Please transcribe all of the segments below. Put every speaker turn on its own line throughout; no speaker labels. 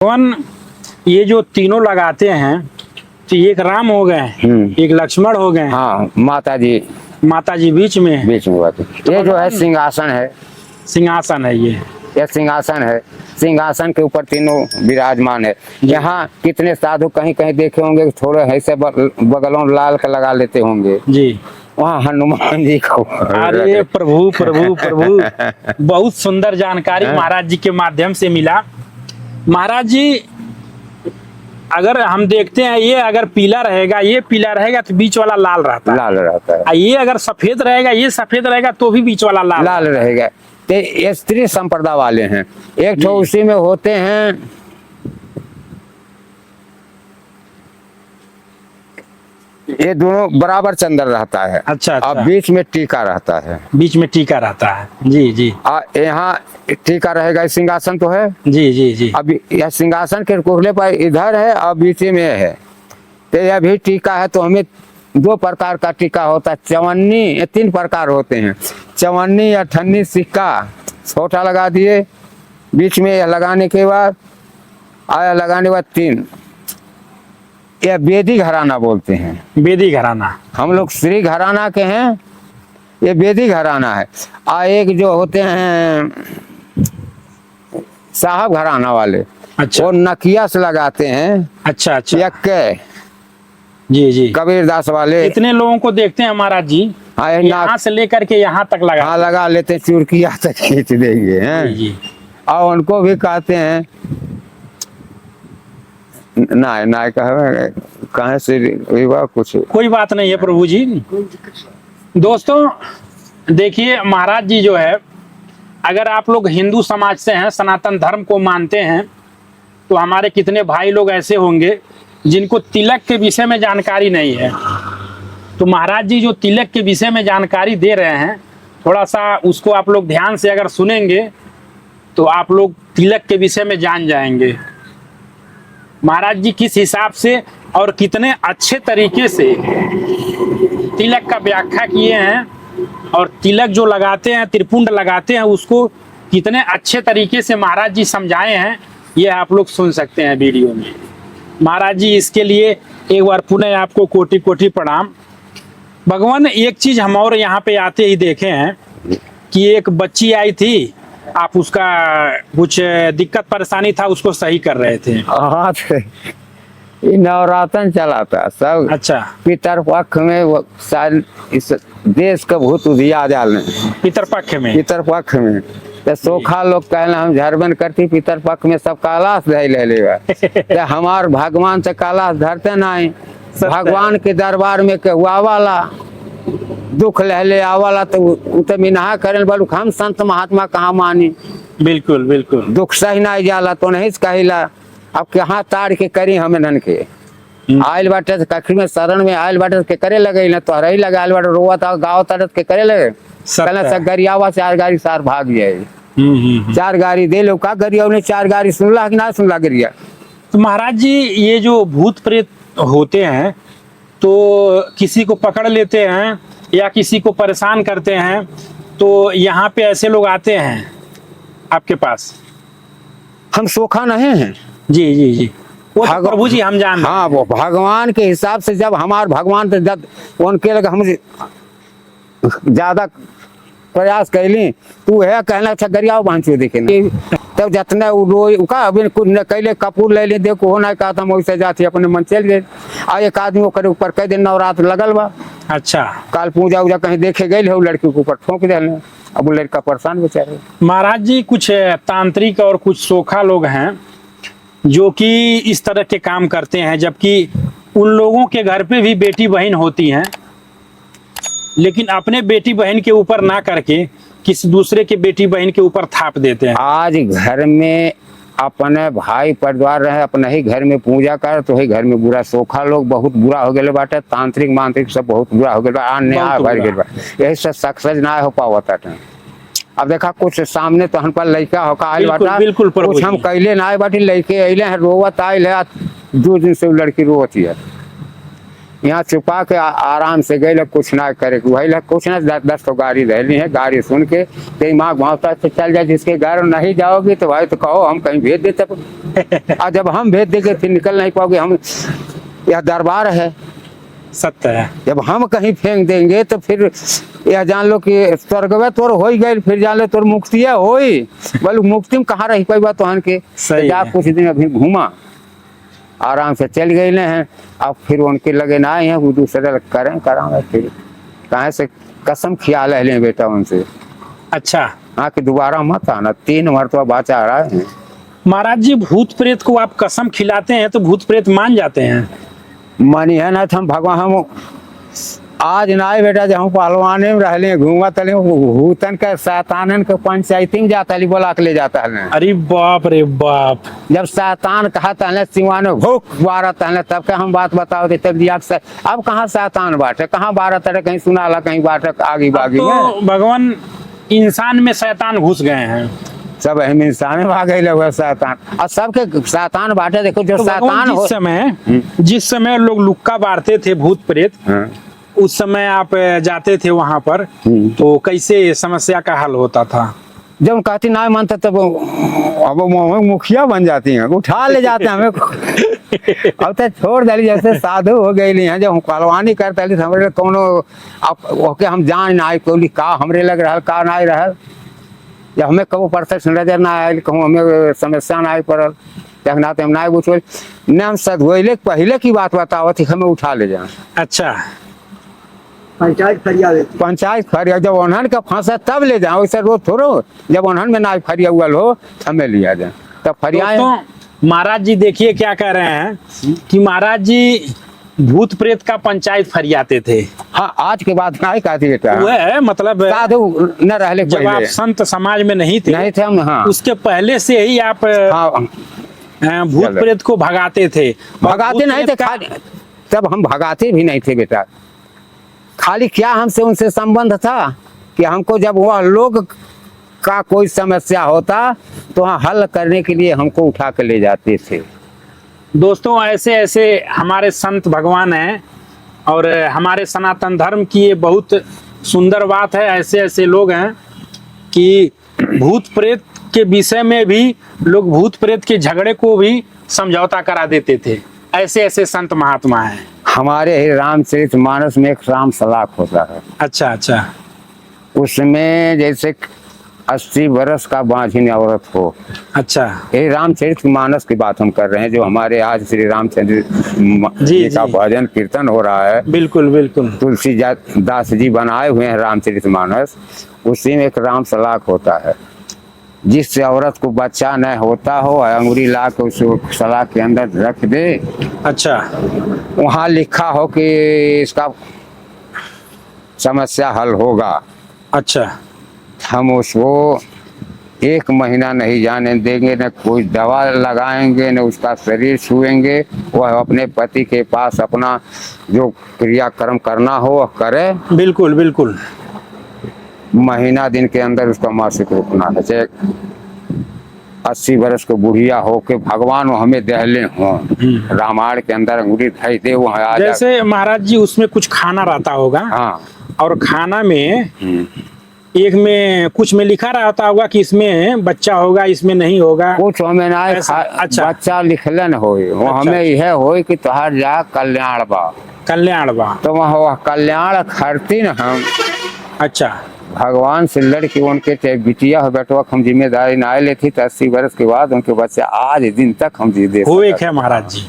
भगवान ये जो तीनों लगाते हैं तो एक राम हो गए, एक लक्ष्मण हो गए,
हाँ माता जी
बीच में है।
बीच में बात ये जो है सिंहासन है,
सिंहासन है
ये सिंहासन है। सिंहासन के ऊपर तीनों विराजमान है। यहाँ कितने साधु कहीं कहीं देखे होंगे थोड़े ऐसे बगलों लाल का लगा लेते होंगे
जी।
वहाँ हनुमान जी को।
अरे प्रभु प्रभु प्रभु बहुत सुंदर जानकारी महाराज जी के माध्यम से मिला। महाराज जी अगर हम देखते हैं ये अगर पीला रहेगा, ये पीला रहेगा तो बीच वाला लाल रहता है,
लाल रहता है।
ये अगर सफेद रहेगा, ये सफेद रहेगा तो भी बीच वाला लाल
रहेगा। तो ये स्त्री संप्रदाय वाले हैं। एक तो उसी में होते हैं ये दोनों बराबर चंद्र रहता है।
अच्छा,
अब बीच में टीका रहता है।
बीच में टीका रहता है। जी जी।
यहाँ टीका रहेगा। सिंहासन तो है। जी
जी जी।
अब यह सिंहासन के कोहले पर इधर है और बीच में है। तो यह भी टीका है। तो हमें दो प्रकार का टीका होता है। चवन्नी, ये तीन प्रकार होते हैं। चवन्नी या ठन्नी सिक्का छोटा लगा दिए, बीच में यह लगाने के बाद आया लगाने के बाद तीन, यह बेदी घराना बोलते हैं।
बेदी घराना। हम
लोग श्री घराना के हैं, ये बेदी घराना है। एक जो होते हैं साहब घराना वाले,
अच्छा,
वो नकिया से लगाते हैं।
अच्छा अच्छा।
जी जी। कबीरदास वाले
इतने लोगों को देखते हैं महाराज जी, यहाँ से लेकर के यहाँ तक लगा
लेते, चुरकिया तक खींच देंगे हैं।
जी।
और उनको भी कहते हैं ना कहाँ से कुछ
कोई बात नहीं है प्रभु जी। दोस्तों देखिए महाराज जी जो है, अगर आप लोग हिंदू समाज से हैं, सनातन धर्म को मानते हैं, तो हमारे कितने भाई लोग ऐसे होंगे जिनको तिलक के विषय में जानकारी नहीं है। तो महाराज जी जो तिलक के विषय में जानकारी दे रहे हैं, थोड़ा सा उसको आप लोग ध्यान से अगर सुनेंगे तो आप लोग तिलक के विषय में जान जाएंगे। महाराज जी किस हिसाब से और कितने अच्छे तरीके से तिलक का व्याख्या किए हैं, और तिलक जो लगाते हैं, त्रिपुंड लगाते हैं, उसको कितने अच्छे तरीके से महाराज जी समझाए हैं, ये आप लोग सुन सकते हैं वीडियो में। महाराज जी इसके लिए एक बार पुनः आपको कोटि कोटि प्रणाम। भगवान एक चीज हम और यहाँ पे आते ही देखे हैं कि एक बच्ची आई थी, आप उसका कुछ दिक्कत परेशानी था, उसको सही कर रहे थे।
हाँ, नवरात्र चला था सब।
अच्छा।
पितर पक्ष में इस देश का भूत उधिया जाल
पितर पक्ष
में तो सोखा लोग कहना हम झरबन करती पितर पक्ष में सब कालाश धै ले हमार भगवान से कालाश धरते नहीं। भगवान के दरबार में के हुआ वाला दुख ले आवाला तो मिनहा करें बोलू हम संत महात्मा कहाँ मानी।
बिल्कुल बिल्कुल।
दुख सही नहीं जाला तो नहीं कहिला। अब कहाँ ताड़ के करी हमें नन के आयल बाटे कखी में शरण में आयल बाटे के करे लगे ना तो रही लगा आयल बाटे रोवा था गाँव तरत के करे लगे गरियावा 4 गाड़ी सार भाग जाए। 4 गाड़ी दे लो का गरिया ने 4 गाड़ी सुनला कि ना सुनला गरिया।
तो महाराज जी ये जो भूत प्रेत होते हैं तो किसी को पकड़ लेते हैं या किसी को परेशान करते हैं, तो यहाँ पे ऐसे लोग आते हैं आपके पास?
हम सोखा नहीं हैं।
जी जी जी। वो प्रभु जी हम जान।
हाँ, वो भगवान के हिसाब से जब हमारे भगवान तो जब उनके लगे हम ज्यादा प्रयास कैली तू है कहना अच्छा गरिया बांचो देखे तब जतने अभी कुछ न कैले कपूर ले ले देखो हो ना कहा था वैसे जाती अपने मन चल गए। एक आदमी करे ऊपर कई दिन नवरात्र लगल बा।
अच्छा।
काल पूजा उजा कहीं देखे गए हो लड़की के ऊपर ठोक दे। अब वो लड़का परेशान बेचारे।
महाराज जी कुछ तांत्रिक और कुछ सोखा लोग हैं जो कि इस तरह के काम करते हैं, जबकि उन लोगों के घर पे भी बेटी बहन होती हैं, लेकिन अपने बेटी बहन के ऊपर ना करके किसी दूसरे के बेटी बहन के ऊपर थाप देते हैं।
आज घर में अपने भाई परिवार रहे, अपने ही घर में पूजा कर तो ही घर में बुरा। सोखा लोग बहुत बुरा हो गए बाटे, तांत्रिक मांत्रिक सब बहुत बुरा हो गए। यही सब सक्सेस ना हो पावता। अब देखा कुछ सामने तो हम पर लड़का होका आयल बाटा, कुछ हम कैले ना बाटी लड़के अले हैं रोवत आयल है 2 दिन से लड़की रोवती है। यहाँ छुपा के आराम से गए, कुछ ना करे, वही लग कुछ ना 10 तो गाड़ी रहनी है, गाड़ी सुन के दिमाग भावता से चल जाए, जिसके घर नहीं जाओगी तो भाई तो कहो हम कहीं भेज देते। और जब हम भेज देंगे फिर निकल नहीं पाओगे, हम यह दरबार है,
सत्य है।
जब हम कहीं फेंक देंगे तो फिर यह जान लो कि स्वर्ग तोर हो गए, फिर जान लो तोर मुक्ति हो, बोलो मुक्ति में कहाँ रही पाई बात तोहन के।
सही
जा
है।
कुछ दिन अभी घूमा, आराम से चल गए हैं, अब फिर उनके लगे ना आए हैं, वो दूसरे करें कराएंगे, फिर कहाँ से कसम खिया ले बेटा उनसे,
अच्छा
हाँ कि दोबारा मत आना, 3 मरतबा बाचा आ रहा है।
महाराज जी, भूत प्रेत को आप कसम खिलाते हैं तो भूत प्रेत मान जाते हैं?
मानी है ना, हम भगवान हम आज ना आए बेटा, जब हम पहलवाने में रहले घूमा तले भूतन के शैतानन के पंचायती में जाता ली बोला के ले जाता है।
अरे बाप रे बाप,
जब शैतान कहा तहले सिवान भूख बारह तहले तब के हम बात बताओ थे, तब दिया अब कहाँ शैतान बाटे, कहाँ 12 तरह कहीं सुनाला, कहीं बाटे आगी बागी में।
तो भगवान इंसान में शैतान घुस गए हैं,
सब हम इंसान में आ गए लोग शैतान, और सबके शैतान बाटे। देखो जो
तो भगवान
शैतान
जिस समय लोग लुक्का बांटते थे भूत प्रेत, उस समय आप जाते थे वहां पर, तो कैसे समस्या का हल होता था?
जब कहती ना मानता तब अब मुखिया बन जाती हैं, उठा ले जाते हैं हमें। अब तो छोड़ दिली, जैसे साधु हो गई हैं, जब हम पहलवानी करते हमरे कोनो ओके हम जान ना कोली का हमरे लग रहा का ना रहा, जब हमें कबो प्रत्यक्ष नजर ना आयल, कहूँ हमें समस्या ना आई पड़ल, जब ना तो हम ना पूछो न, हम सदवैले पहले की बात बताओ थी, हमें उठा ले जाए।
अच्छा,
पंचायत फरिया जब उन्हन का फंसा तब ले जाओ, वैसे रोज थोड़ो, जब उन्हन में ना फरिया हुआ हो हमें लिया जाए तब फरिया।
तो महाराज जी देखिए क्या कह रहे हैं कि महाराज जी भूत प्रेत का पंचायत फरियाते थे।
हाँ, आज के बाद नहीं कहती बेटा,
वो है मतलब
साधु न रहले
जब आप संत समाज में नहीं थे
हम, हाँ
उसके पहले से ही आप
हाँ
भूत प्रेत को भगाते थे।
भगाते नहीं थे खाली, तब हम भगाते भी नहीं थे बेटा, खाली क्या हमसे उनसे संबंध था कि हमको जब वह लोग का कोई समस्या होता तो वहाँ हल करने के लिए हमको उठा कर ले जाते थे।
दोस्तों, ऐसे ऐसे हमारे संत भगवान हैं और हमारे सनातन धर्म की ये बहुत सुंदर बात है। ऐसे ऐसे लोग हैं कि भूत प्रेत के विषय में भी लोग भूत प्रेत के झगड़े को भी समझौता करा देते थे। ऐसे ऐसे संत महात्मा हैं।
हमारे ही रामचरितमानस में एक राम सलाख होता है।
अच्छा अच्छा,
उसमें जैसे 80 वर्ष का बांझिन औरत हो।
अच्छा,
ये रामचरितमानस की बात हम कर रहे हैं, जो हमारे आज श्री रामचंद्र
जी
का भजन कीर्तन हो रहा है।
बिल्कुल बिल्कुल,
तुलसी दास जी बनाए हुए हैं रामचरितमानस, उसी में एक राम सलाख होता है। जिस औरत को बच्चा न होता हो, अंगुरी ला के उस सलाख के अंदर रख दे।
अच्छा,
वहाँ लिखा हो कि इसका समस्या हल होगा।
अच्छा,
हम उसको 1 महीना नहीं जाने देंगे, न कोई दवा लगाएंगे, न उसका शरीर छुएंगे। वह अपने पति के पास अपना जो क्रियाक्रम करना हो वह करे।
बिल्कुल बिल्कुल,
महीना दिन के अंदर उसका मासिक रुकना है। चाहे 80 वर्ष को बुढ़िया हो के भगवान वो हमें दहले हो, रामायण के अंदर अंगुली धई दे वो आ जाए।
जैसे महाराज जी उसमें कुछ खाना रहता होगा।
हाँ,
और खाना में एक में कुछ में लिखा रहता होगा कि इसमें बच्चा होगा, इसमें नहीं होगा।
कुछ हमें ना
अच्छा,
बच्चा लिखलन हो, वो हमें यह हो कि तुहार जा कल्याण बा,
कल्याण बा।
तो वह कल्याण खरती न हम।
अच्छा,
भगवान से लड़के उनके चाहे बिटिया हो बेटवा हम जिम्मेदारी ना लेती तो 80 वर्ष के बाद उनके बच्चे आज दिन तक हम जी दे
हो एक है महाराज जी।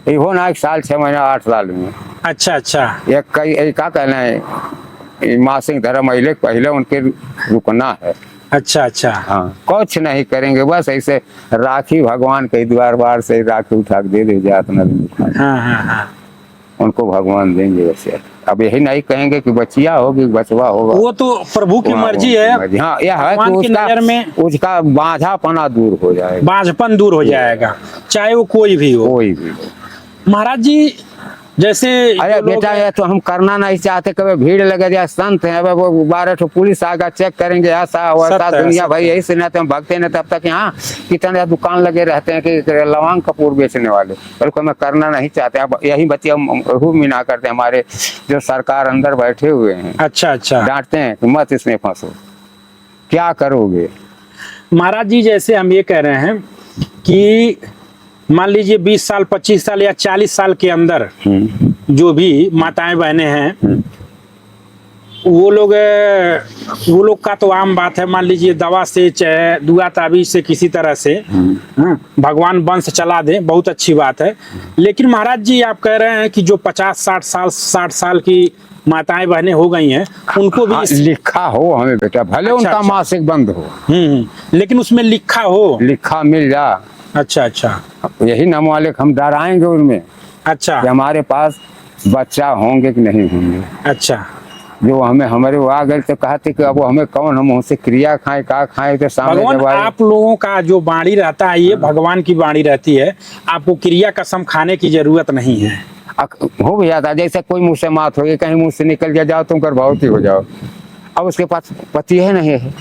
ये हो ना 1 साल 6 महीना 8 साल में।
अच्छा अच्छा,
एक कई क्या कहना है, मासिक धर्म अले पहले उनके रुकना है।
अच्छा अच्छा,
हाँ, कुछ नहीं करेंगे, बस ऐसे राखी भगवान के द्वार बार से राखी उठा के दे दे जात न,
हाँ हाँ हाँ,
उनको भगवान देंगे। वैसे अब यही नहीं कहेंगे कि बचिया होगी बचवा होगा,
वो तो प्रभु की मर्जी है।
हाँ, यह है
भगवान
कि
की नजर में
उसका बाझापना दूर हो जाएगा,
बांझपन दूर हो जाएगा, चाहे वो कोई भी हो।
कोई भी।
महाराज जी, जैसे
अरे
जो लोग
बेटा ये तो हम करना नहीं चाहते, कभी भीड़ लगे जाए, संत है, अब वो 12 ठो पुलिस आएगा, चेक करेंगे, ऐसा वैसा
सत्य है,
दुनिया
सत्य
भाई,
है।
यही से नहीं तो हम भगते नहीं, तब तक यहाँ कितने दुकान लगे रहते हैं कि लवांग कपूर बेचने वाले, बल्कि मैं करना नहीं चाहते। अब यही बच्चे हम मीना करते हैं, हमारे जो सरकार अंदर बैठे हुए हैं
अच्छा अच्छा
डांटते हैं कि मत इसमें फंसो, क्या करोगे।
महाराज जी, जैसे हम ये कह रहे हैं कि मान लीजिए 20 साल 25 साल या 40 साल के अंदर जो भी माताएं बहनें हैं, वो लोग का तो आम बात है, मान लीजिए दवा से चाहे दुआ ताबीज से किसी तरह से भगवान वंश चला दे, बहुत अच्छी बात है। लेकिन महाराज जी आप कह रहे हैं कि जो 60 साल की माताएं बहनें हो गई हैं, उनको भी
लिखा हो हमें बेटा, भले
अच्छा,
उनका
अच्छा।
मासिक बंद हो,
लेकिन उसमें लिखा हो।
लिखा मिल जा।
अच्छा अच्छा
यही नमालिक हम डराएंगे उनमें
अच्छा
कि हमारे पास बच्चा होंगे कि नहीं होंगे।
अच्छा।
जो हमें हमारे वो आ गए तो कहते कि अब वो हमें कौन, हम उनसे क्रिया खाएं, का खाएं, तो सामने
भगवान
जब आए।
आप लोगों का जो बाणी रहता है, ये भगवान की बाणी रहती है, आपको क्रिया कसम खाने की जरूरत नहीं है।
हो भी जाता, जैसे कोई मुँह से मात हो गई, कहीं मुँह से निकल गया, जाओ तुम गर्भवती हो जाओ, अब उसके पास पति है नहीं है,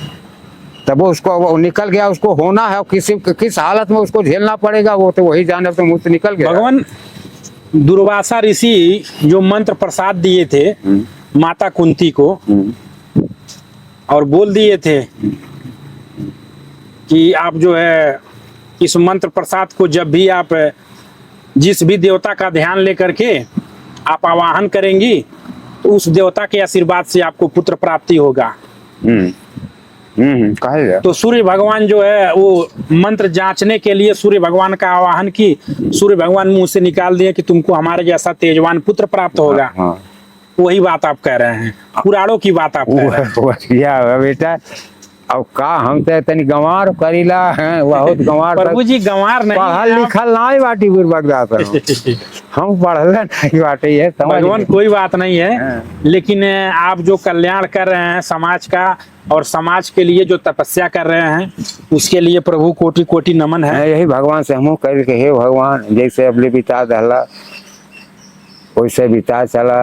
तब वो उसको वो निकल गया, उसको होना है, किस हालत में उसको झेलना पड़ेगा वो तो वही जाने, तो मुँह से निकल गया।
भगवान दुर्वासा ऋषि जो मंत्र प्रसाद दिए थे माता कुंती को, और बोल दिए थे कि आप जो है इस मंत्र प्रसाद को जब भी आप जिस भी देवता का ध्यान लेकर के आप आवाहन करेंगी, तो उस देवता के आशीर्वाद से आपको पुत्र प्राप्ति होगा।
कहा
तो सूर्य भगवान जो है वो मंत्र जांचने के लिए सूर्य भगवान का आवाहन की, सूर्य भगवान मुंह से निकाल दिए कि तुमको हमारे जैसा तेजवान पुत्र प्राप्त होगा।
हाँ।
वही बात आप कह रहे हैं, पुराणों की बात आप कह रहे हैं।
बेटा अब का हम तो तनी गंवार करीला है, बहुत गंवार
प्रभु जी गंवार नहीं
पढ़ल
है,
लिखल नहीं बाटी बुर्बक जात हम पढ़ल नहीं बाटे है, समझ
भगवान
गए?
कोई बात नहीं है।
हाँ।
लेकिन आप जो कल्याण कर रहे हैं समाज का, और समाज के लिए जो तपस्या कर रहे हैं, उसके लिए प्रभु कोटि कोटि नमन है।
मैं यही भगवान से हम कह के हे भगवान, जैसे अबले बिता दहला वैसे बिता चला,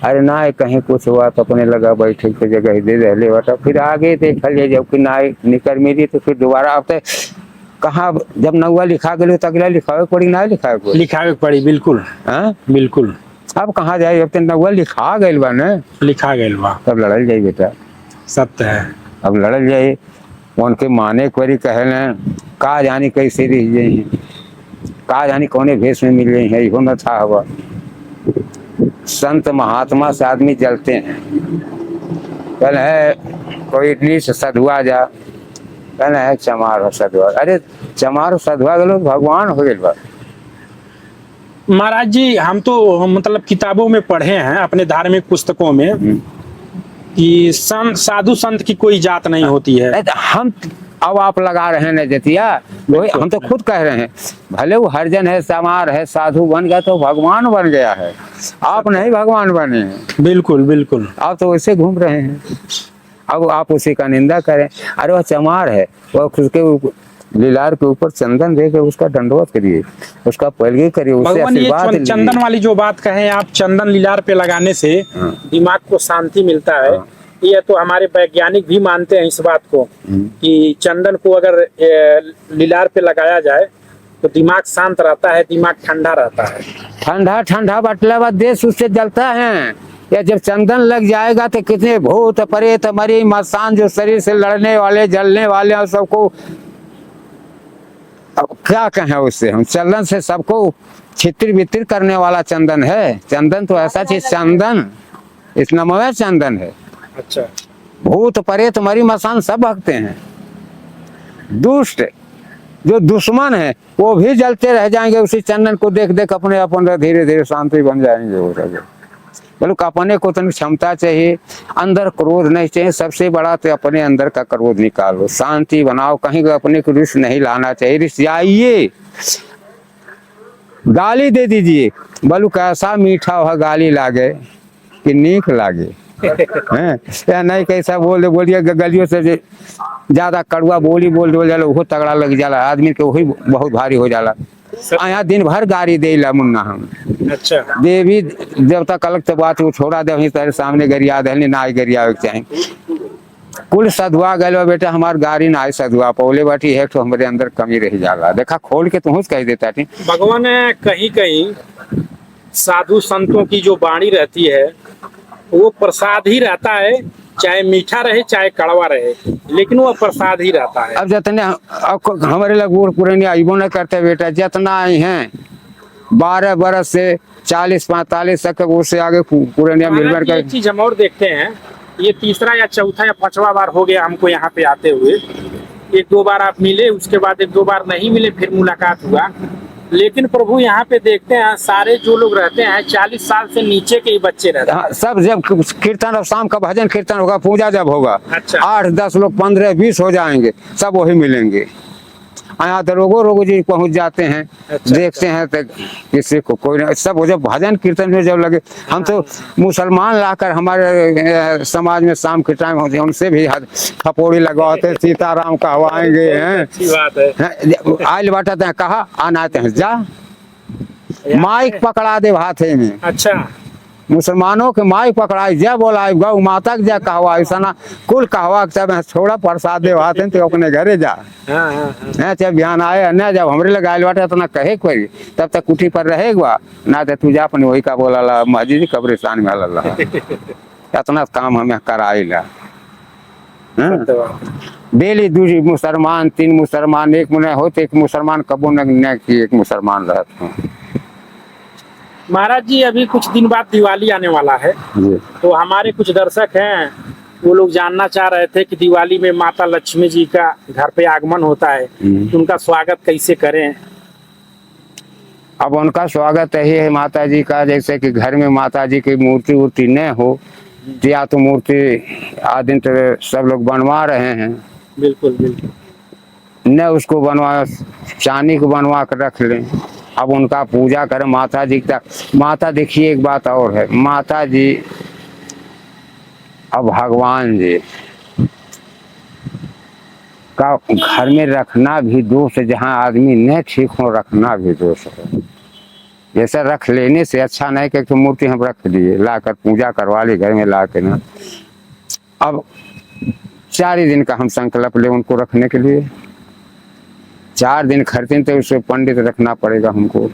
अरे ना कहीं कुछ हुआ तो अपने लगा बैठे के जगह दे दहले बटा, फिर आगे देखल जाए, जब कि ना निकल मेरी तो फिर दोबारा अब तो कहाँ, जब नौवा लिखा गए तो अगला लिखावे पड़ी, ना लिखावे पड़ी,
लिखावे पड़ी, बिल्कुल
हाँ
बिल्कुल
अब कहाँ जाए, अब तो नौवा लिखा गए बा न,
लिखा गया बा,
तब लड़ल जाए बेटा,
सत्य है।
अब लड़ल जाए। उनके माने कोरी कहले का जानी कैसे रह जाई, का जानी कौने भेष में मिल गई है, इहो न था हवा। संत महात्मा से आदमी जलते हैं, कल है कोई इडली से सधुआ जा, कल है चमार सधुआ, अरे चमार सधुआ गलो भगवान हो गए।
महाराज जी हम तो मतलब किताबों में पढ़े हैं, अपने धार्मिक पुस्तकों में, कि संत साधु संत की कोई जात नहीं होती है।
हम अब आप लगा रहे हैं न जतिया, वही हम तो खुद कह रहे हैं, भले वो हरिजन है, समार है, साधु बन गया तो भगवान बन गया है, आप नहीं भगवान बने हैं।
बिल्कुल बिल्कुल।
आप तो वैसे घूम रहे हैं, अब आप उसी का निंदा करें। अरे वह चमार है, वह उसके लीलार के ऊपर चंदन देकर उसका दंडवत करिए, उसका पलगी करिए, उससे
भगवान ये
आशीर्वाद
चंदन वाली जो बात कहें आप, चंदन लीलार पे लगाने से दिमाग को शांति मिलता है। ये तो हमारे वैज्ञानिक भी मानते हैं इस बात को, कि चंदन को अगर लीलार पे लगाया जाए तो दिमाग शांत रहता है, दिमाग ठंडा रहता है।
ठंडा ठंडा बटला देश उससे जलता है। या जब चंदन लग जाएगा तो कितने भूत प्रेत मरी मसान जो शरीर से लड़ने वाले जलने वाले और सबको, अब क्या कहें उससे, हम चंदन से सबको छितिर बितिर करने वाला चंदन है। चंदन तो ऐसा चीज, चंदन इस नमवे चंदन है।
अच्छा।
भूत प्रेत मरी मसान सब भगते हैं। दुष्ट जो दुश्मन है वो भी जलते रह जाएंगे, उसी चंदन को देख देख अपने अपन धीरे धीरे शांति बन जाएंगे। वो सब बोलो अपने को तो क्षमता चाहिए, अंदर क्रोध नहीं चाहिए। सबसे बड़ा तो अपने अंदर का क्रोध निकालो, शांति बनाओ, कहीं अपने को रिश्त नहीं लाना चाहिए। रिश्त आइए गाली दे दीजिए, बोलो कैसा मीठा वह गाली लागे कि नीक लागे हैं, या नहीं कैसा बोलिए गलियों से ज्यादा कड़वा बोली बोल जाला, वो तगड़ा लग जाला, आदमी के वही बहुत भारी हो जाला। यहाँ दिन भर गाड़ी देला मुन्ना हम
अच्छा
देवी देवता कलक तो बात वो छोड़ा दे वहीं तेरे सामने गरिया दहली ना गरिया चाहे कुल सधुआ गए बेटा हमार गाड़ी ना सधुआ पौले बाटी है तो हमारे अंदर कमी रह जाला देखा खोल के तुम कह देता थी
भगवान कहीं कहीं साधु संतों की जो वाणी रहती है वो प्रसाद ही रहता है, चाहे मीठा रहे चाहे कड़वा रहे, लेकिन वो प्रसाद ही रहता है।
अब जितने अब हमारे लोग बूढ़ पुरानी आईबो न करते बेटा जितना आई हैं 12 बरस से 40-45 तक उससे आगे पुरानिया मिलकर
महाराज, एक चीज हम और देखते हैं, ये तीसरा या चौथा या पांचवा बार हो गया हमको यहाँ पे आते हुए। एक दो बार आप मिले, उसके बाद एक दो बार नहीं मिले, फिर मुलाकात हुआ। लेकिन प्रभु यहाँ पे देखते हैं सारे जो लोग रहते हैं 40 साल से नीचे के ही बच्चे रहते हैं।
हाँ, सब जब कीर्तन और शाम का भजन कीर्तन होगा पूजा जब होगा
अच्छा।
8-10 लोग 15-20 हो जाएंगे, सब वही मिलेंगे। यहाँ तो रोगो जी पहुंच जाते हैं।
अच्छा,
देखते हैं तो किसी को कोई नहीं, सब जब भजन कीर्तन में जब लगे हम तो मुसलमान लाकर हमारे समाज में शाम के टाइम होते हैं उनसे भी खपोड़ी लगवाते सीताराम कहवाएंगे हैं।
अच्छी बात है।
आयल बाटा कहा आना हैं जा माइक पकड़ा दे हाथे में।
अच्छा,
मुसलमानों के माइक पकड़ाई जय बोला गौ माता के जय कहवा सना कुल कहवा सब थोड़ा प्रसाद दे हाथे तो अपने घरे जा।
हाँ, हाँ, हाँ।
जब बिहान आए न जब हमरे लगा आयल बाटे तो ना कहे कोई तब तक कुटी पर रहेगा ना तो तू जा अपने वही का बोला ला मस्जिद कब्रिस्तान में अल्लाह इतना काम हमें कराइला। डेली दूसरी मुसलमान 3 मुसलमान एक मुने होते एक मुसलमान कबो न की एक मुसलमान रहते हैं।
महाराज जी अभी कुछ दिन बाद दिवाली आने वाला है, तो हमारे कुछ दर्शक हैं वो लोग जानना चाह रहे थे कि दिवाली में माता लक्ष्मी जी का घर पे आगमन होता है, तो उनका स्वागत कैसे करें।
अब उनका स्वागत यही है माता जी का, जैसे कि घर में माता जी की मूर्ति न हो या तो मूर्ति आदि तो सब लोग बनवा रहे हैं।
बिल्कुल बिल्कुल।
न उसको बनवा चांदी को बनवा कर रख लें। अब उनका पूजा करें माता जी का। माता देखिए एक बात और है, माता जी अब भगवान जी का घर में रखना भी दोष है, जहाँ आदमी न ठीक हो रखना भी दोष है। जैसे रख लेने से अच्छा नहीं कि तो मूर्ति हम रख दिए लाकर पूजा करवा ली घर में ला के ना। अब 4 दिन का हम संकल्प ले उनको रखने के लिए, 4 दिन खर्चे तो उसे पंडित रखना पड़ेगा हमको।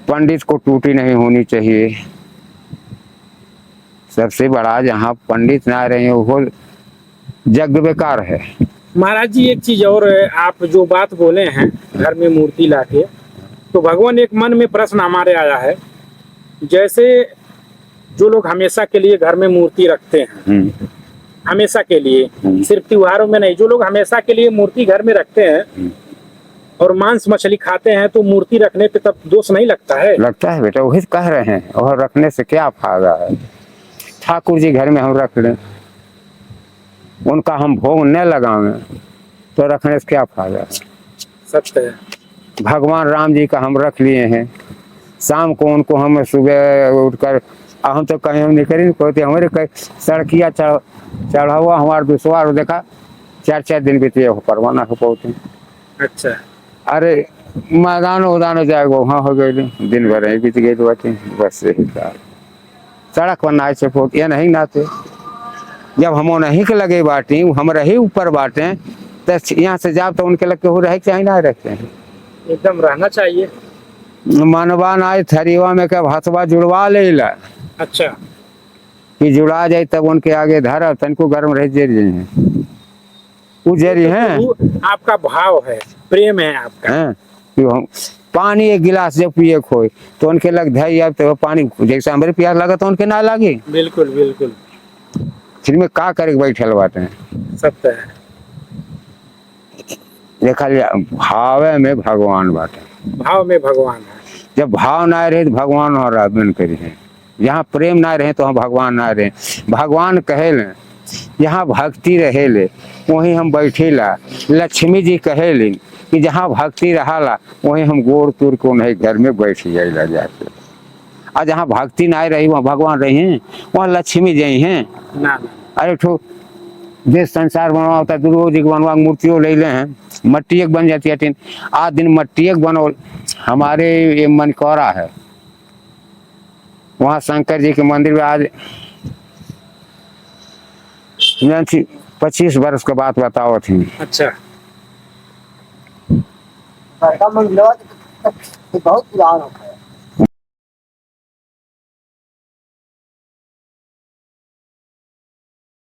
पंडित को टूटी नहीं होनी चाहिए। सबसे बड़ा जहाँ पंडित ना रहे वो जग बेकार है।
महाराज जी एक चीज और है, आप जो बात बोले हैं घर में मूर्ति लाके, तो भगवान एक मन में प्रश्न हमारे आया है, जैसे जो लोग हमेशा के लिए घर में मूर्ति रखते हैं, हमेशा के लिए, सिर्फ त्योहारों में नहीं, जो लोग हमेशा के लिए मूर्ति घर में रखते हैं और मांस मछली खाते हैं, तो मूर्ति रखने पे तब दोष नहीं लगता है?
लगता है बेटा, वही कह रहे हैं। और रखने से क्या फायदा है? ठाकुर जी घर में हम रख लें, उनका हम भोग न लगावें तो रखने से क्या फायदा है?
सत्य है।
भगवान राम जी का हम रख लिए हैं, शाम को उनको हम सुबह उठकर हम तो कहीं हम निकल नहीं पाते। हमारे कहीं सड़किया चढ़ा हुआ हमारे दुश्वार देखा 4-4 दिन बीते परवाना हो पाते।
अच्छा,
अरे मैदान उदान जाएगा वहाँ हो गए दिन भर ही बीत गए बाटे। बस यही सड़क पर नाच से फोट ये नहीं नाते। जब हम नहीं के लगे बाटे हम रही ऊपर बाटे तो यहाँ से जाओ तो उनके लग के हो रहे चाहे ना रखते हैं,
एकदम रहना चाहिए।
मनवा नाय थरीवा में क्या हथवा जुड़वा ले ला।
अच्छा,
कि जुड़ा जाए तब उनके आगे धर तनको गर्म रह जरी है वो जरी है।
आपका भाव है, प्रेम है आपका।
हैं कि हम पानी एक गिलास जब पिए खोए तो उनके लग धई अब तो पानी जैसे हमारे प्यास लगा तो उनके ना लगे।
बिल्कुल बिल्कुल।
फिर में का करे बैठल बाटे।
सत्य है।
देखा भावे में भगवान बाटे,
भाव में भगवान है।
जब भाव ना रहे तो भगवान और आदमी करी है। यहाँ प्रेम ना रहे तो हम भगवान ना रहे। भगवान कहे ले यहाँ भक्ति रहे ले वहीं हम बैठे ला। लक्ष्मी जी कहे ले कि जहाँ भक्ति रहा वहीं हम गोड़ तोड़ को नहीं घर में बैठ जाइला जाके। और जहाँ भक्ति ना रही वहाँ भगवान रही हैं, वहाँ लक्ष्मी जी हैं।
ना
अरे ठो देश संसार बनवा होता है, दुर्गा जी के बनवा मूर्तियों ले ले हैं, मट्टी एक बन जाती है टीन। आज दिन मट्टी एक बनो हमारे ये मनकौरा है, वहाँ शंकर जी के मंदिर में आज 25 वर्ष के बाद बताओ थी।
अच्छा,
बड़का मंदिर बहुत पुराना